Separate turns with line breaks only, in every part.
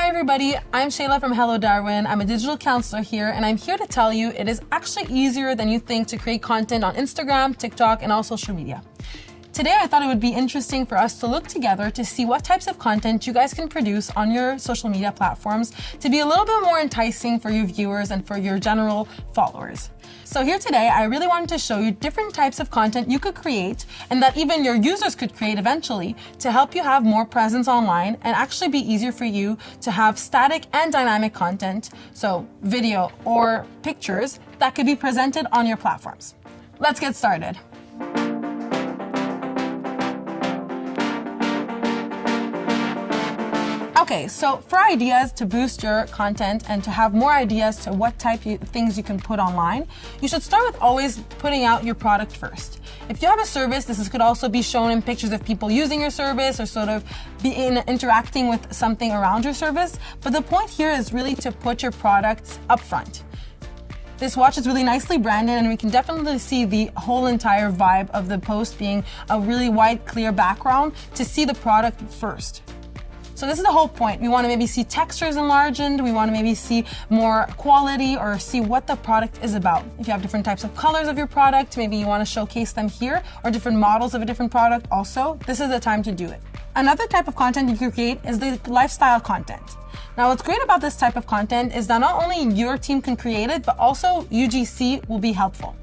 Hi everybody, I'm Shayla from Hello Darwin. I'm a digital counselor here, and I'm here to tell you it is actually easier than you think to create content on Instagram, TikTok, and all social media. Today I thought it would be interesting for us to look together to see what types of content you guys can produce on your social media platforms to be a little bit more enticing for your viewers and for your general followers. So here today, I really wanted to show you different types of content you could create and that even your users could create eventually to help you have more presence online and actually be easier for you to have static and dynamic content, so video or pictures, that could be presented on your platforms. Let's get started. Okay, so for ideas to boost your content and to have more ideas to what type of things you can put online, you should start with always putting out your product first. If you have a service, this could also be shown in pictures of people using your service or sort of interacting with something around your service. But the point here is really to put your products up front. This watch is really nicely branded, and we can definitely see the whole entire vibe of the post being a really white, clear background to see the product first. So this is the whole point. We want to maybe see textures enlarged. We want to maybe see more quality or see what the product is about. If you have different types of colors of your product, maybe you want to showcase them here, or different models of a different product also, this is the time to do it. Another type of content you can create is the lifestyle content. Now, what's great about this type of content is that not only your team can create it, but also UGC will be helpful.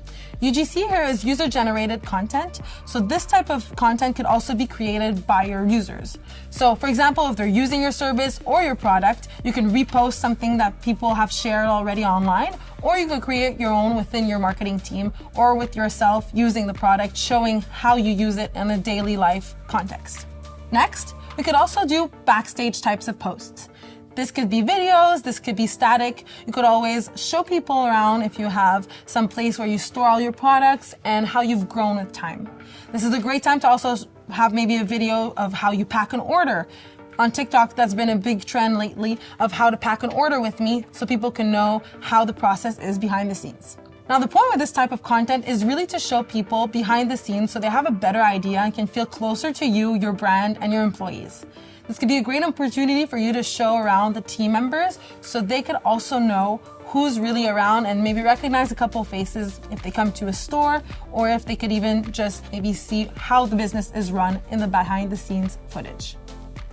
UGC here is user-generated content, so this type of content could also be created by your users. So for example, if they're using your service or your product, you can repost something that people have shared already online, or you can create your own within your marketing team or with yourself using the product, showing how you use it in a daily life context. Next, we could also do backstage types of posts. This could be videos, this could be static. You could always show people around if you have some place where you store all your products and how you've grown with time. This is a great time to also have maybe a video of how you pack an order. On TikTok, that's been a big trend lately of how to pack an order with me so people can know how the process is behind the scenes. Now, the point with this type of content is really to show people behind the scenes so they have a better idea and can feel closer to you, your brand, and your employees. This could be a great opportunity for you to show around the team members so they could also know who's really around and maybe recognize a couple faces if they come to a store, or if they could even just maybe see how the business is run in the behind the scenes footage.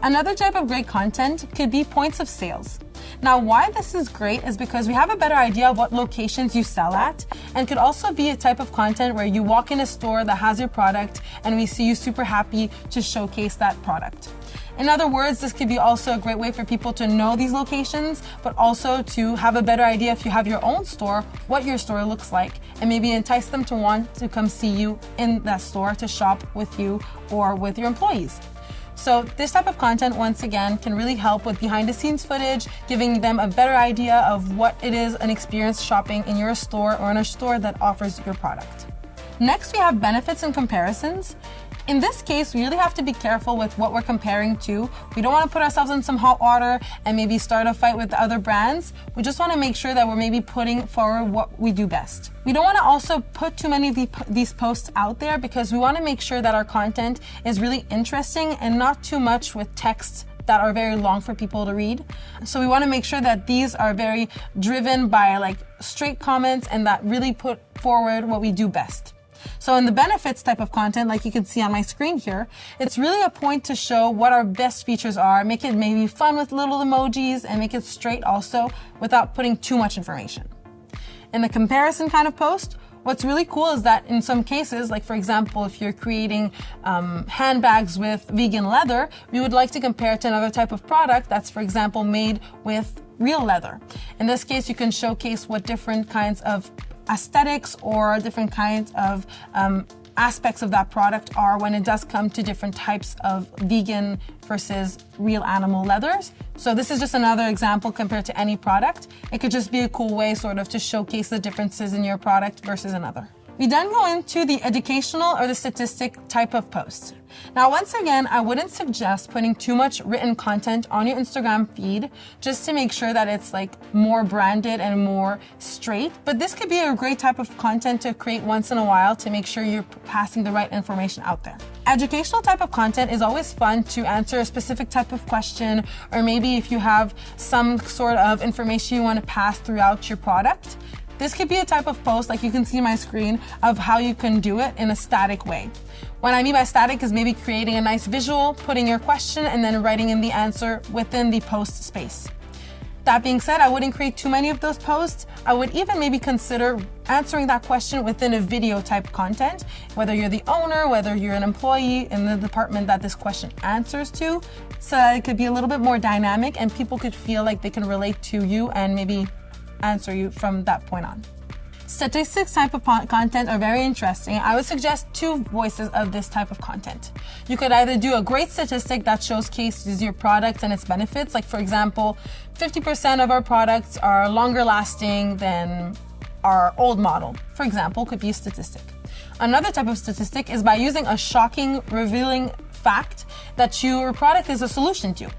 Another type of great content could be points of sales. Now, why this is great is because we have a better idea of what locations you sell at, and could also be a type of content where you walk in a store that has your product and we see you super happy to showcase that product. In other words, this could be also a great way for people to know these locations, but also to have a better idea if you have your own store, what your store looks like, and maybe entice them to want to come see you in that store to shop with you or with your employees. So this type of content, once again, can really help with behind the scenes footage, giving them a better idea of what it is an experience shopping in your store or in a store that offers your product. Next, we have benefits and comparisons. In this case, we really have to be careful with what we're comparing to. We don't want to put ourselves in some hot water and maybe start a fight with other brands. We just want to make sure that we're maybe putting forward what we do best. We don't want to also put too many of these posts out there because we want to make sure that our content is really interesting and not too much with texts that are very long for people to read. So we want to make sure that these are very driven by like straight comments and that really put forward what we do best. So in the benefits type of content, like you can see on my screen here, it's really a point to show what our best features are, make it maybe fun with little emojis, and make it straight also without putting too much information. In the comparison kind of post, what's really cool is that in some cases, like for example, if you're creating handbags with vegan leather, we would like to compare it to another type of product that's, for example, made with real leather. In this case, you can showcase what different kinds of aesthetics or different kinds of aspects of that product are when it does come to different types of vegan versus real animal leathers. So this is just another example compared to any product. It could just be a cool way sort of to showcase the differences in your product versus another. We then go into the educational or the statistic type of post. Now, once again, I wouldn't suggest putting too much written content on your Instagram feed just to make sure that it's like more branded and more straight. But this could be a great type of content to create once in a while to make sure you're passing the right information out there. Educational type of content is always fun to answer a specific type of question, or maybe if you have some sort of information you want to pass throughout your product. This could be a type of post, like you can see on my screen, of how you can do it in a static way. What I mean by static is maybe creating a nice visual, putting your question, and then writing in the answer within the post space. That being said, I wouldn't create too many of those posts. I would even maybe consider answering that question within a video type content, whether you're the owner, whether you're an employee in the department that this question answers to, so that it could be a little bit more dynamic and people could feel like they can relate to you and maybe answer you from that point on. Statistics type of content are very interesting. I would suggest two voices of this type of content. You could either do a great statistic that showcases your product and its benefits. Like for example, 50% of our products are longer lasting than our old model. For example, could be a statistic. Another type of statistic is by using a shocking, revealing fact that your product is a solution to.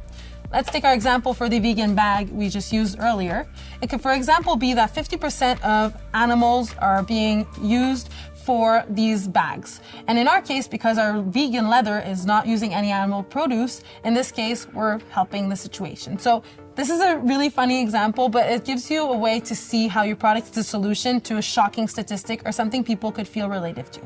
Let's take our example for the vegan bag we just used earlier. It could, for example, be that 50% of animals are being used for these bags. And in our case, because our vegan leather is not using any animal produce, in this case, we're helping the situation. So this is a really funny example, but it gives you a way to see how your product is a solution to a shocking statistic or something people could feel related to.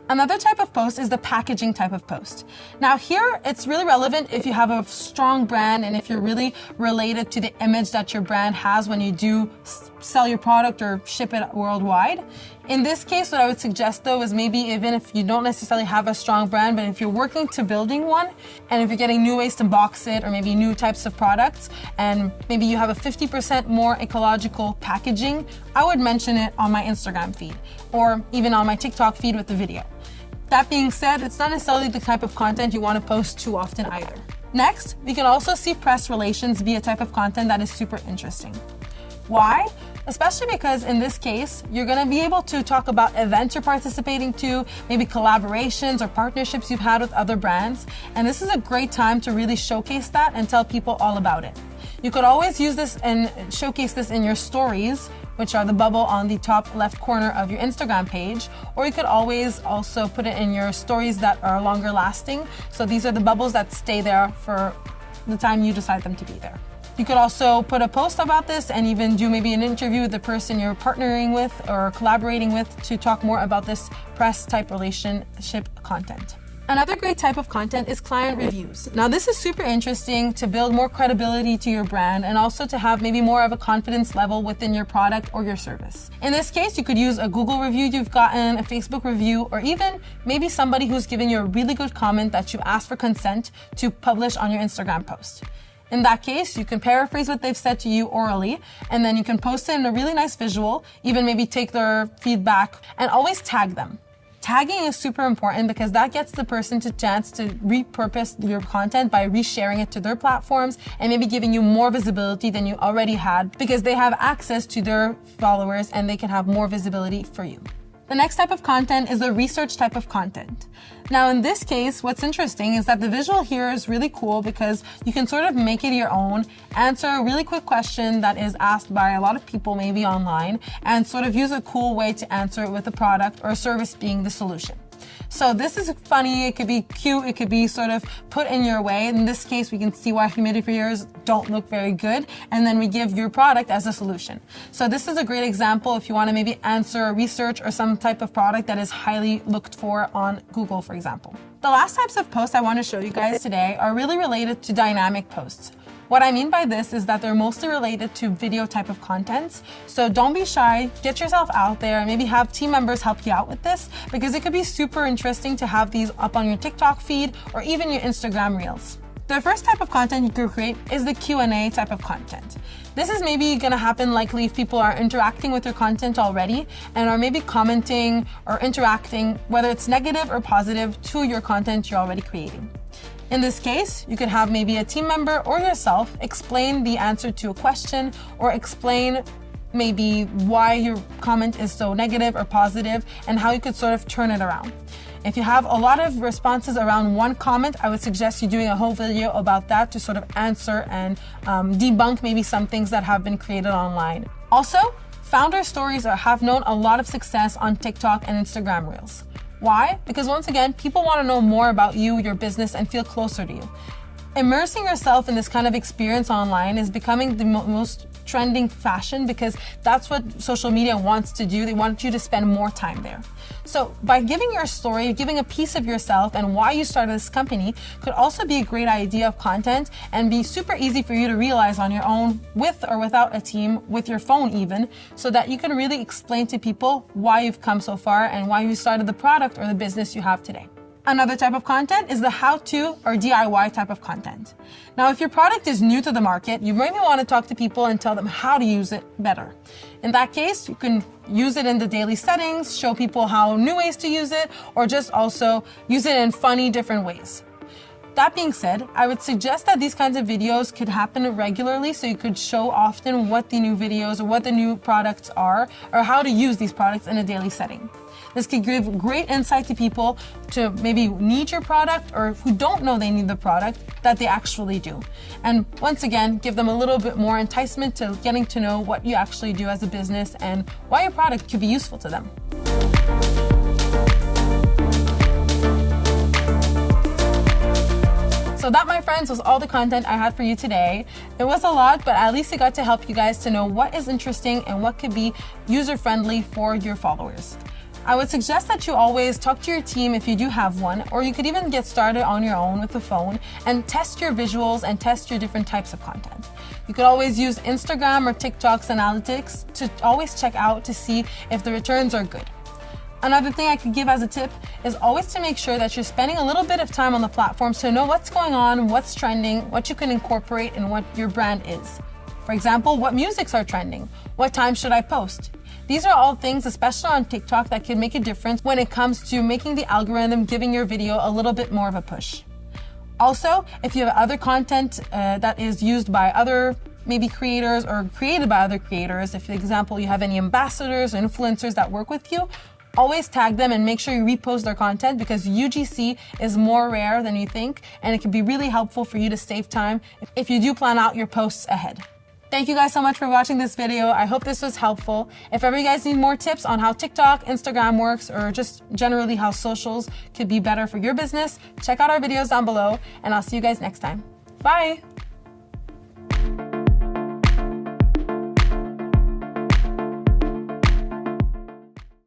Another type of post is the packaging type of post. Now here, it's really relevant if you have a strong brand and if you're really related to the image that your brand has when you do sell your product or ship it worldwide. In this case, what I would suggest though is maybe even if you don't necessarily have a strong brand, but if you're working to building one, and if you're getting new ways to box it or maybe new types of products, and maybe you have a 50% more ecological packaging, I would mention it on my Instagram feed or even on my TikTok feed with the video. That being said, it's not necessarily the type of content you want to post too often either. Next, we can also see press relations be a type of content that is super interesting. Why? Especially because in this case, you're going to be able to talk about events you're participating to, maybe collaborations or partnerships you've had with other brands. And this is a great time to really showcase that and tell people all about it. You could always use this and showcase this in your stories, which are the bubble on the top left corner of your Instagram page, or you could always also put it in your stories that are longer lasting. So these are the bubbles that stay there for the time you decide them to be there. You could also put a post about this and even do maybe an interview with the person you're partnering with or collaborating with to talk more about this press type relationship content. Another great type of content is client reviews. Now this is super interesting to build more credibility to your brand and also to have maybe more of a confidence level within your product or your service. In this case, you could use a Google review you've gotten, a Facebook review, or even maybe somebody who's given you a really good comment that you asked for consent to publish on your Instagram post. In that case, you can paraphrase what they've said to you orally, and then you can post it in a really nice visual, even maybe take their feedback, and always tag them. Tagging is super important because that gets the person to chance to repurpose your content by resharing it to their platforms and maybe giving you more visibility than you already had because they have access to their followers and they can have more visibility for you. The next type of content is the research type of content. Now in this case, what's interesting is that the visual here is really cool because you can sort of make it your own, answer a really quick question that is asked by a lot of people maybe online, and sort of use a cool way to answer it with a product or a service being the solution. So this is funny, it could be cute, it could be sort of put in your way. In this case, we can see why humidifiers don't look very good, and then we give your product as a solution. So this is a great example if you want to maybe answer a research or some type of product that is highly looked for on Google, for example. The last types of posts I want to show you guys today are really related to dynamic posts. What I mean by this is that they're mostly related to video type of contents. So don't be shy, get yourself out there, and maybe have team members help you out with this because it could be super interesting to have these up on your TikTok feed or even your Instagram Reels. The first type of content you can create is the Q&A type of content. This is maybe going to happen likely if people are interacting with your content already and are maybe commenting or interacting, whether it's negative or positive, to your content you're already creating. In this case, you could have maybe a team member or yourself explain the answer to a question or explain maybe why your comment is so negative or positive, and how you could sort of turn it around. If you have a lot of responses around one comment, I would suggest you doing a whole video about that to sort of answer and debunk maybe some things that have been created online. Also, founder stories have known a lot of success on TikTok and Instagram Reels. Why? Because once again, people want to know more about you, your business, and feel closer to you. Immersing yourself in this kind of experience online is becoming the most trending fashion because that's what social media wants to do. They want you to spend more time there. So by giving your story, giving a piece of yourself and why you started this company could also be a great idea of content and be super easy for you to realize on your own, with or without a team, with your phone even, so that you can really explain to people why you've come so far and why you started the product or the business you have today. Another type of content is the how-to or DIY type of content. Now, if your product is new to the market, you maybe want to talk to people and tell them how to use it better. In that case, you can use it in the daily settings, show people how new ways to use it, or just also use it in funny, different ways. That being said, I would suggest that these kinds of videos could happen regularly so you could show often what the new videos or what the new products are or how to use these products in a daily setting. This could give great insight to people to maybe need your product or who don't know they need the product that they actually do. And once again, give them a little bit more enticement to getting to know what you actually do as a business and why your product could be useful to them. So that, my friends, was all the content I had for you today. It was a lot, but at least it got to help you guys to know what is interesting and what could be user-friendly for your followers. I would suggest that you always talk to your team if you do have one, or you could even get started on your own with the phone and test your visuals and test your different types of content. You could always use Instagram or TikTok's analytics to always check out to see if the returns are good. Another thing I could give as a tip is always to make sure that you're spending a little bit of time on the platforms to know what's going on, what's trending, what you can incorporate in what your brand is. For example, what musics are trending? What time should I post? These are all things, especially on TikTok, that can make a difference when it comes to making the algorithm giving your video a little bit more of a push. Also, if you have other content that is used by other maybe creators or created by other creators, if, for example, you have any ambassadors or influencers that work with you, always tag them and make sure you repost their content because UGC is more rare than you think and it can be really helpful for you to save time if you do plan out your posts ahead. Thank you guys so much for watching this video. I hope this was helpful. If ever you guys need more tips on how TikTok, Instagram works, or just generally how socials could be better for your business, check out our videos down below and I'll see you guys next time. Bye!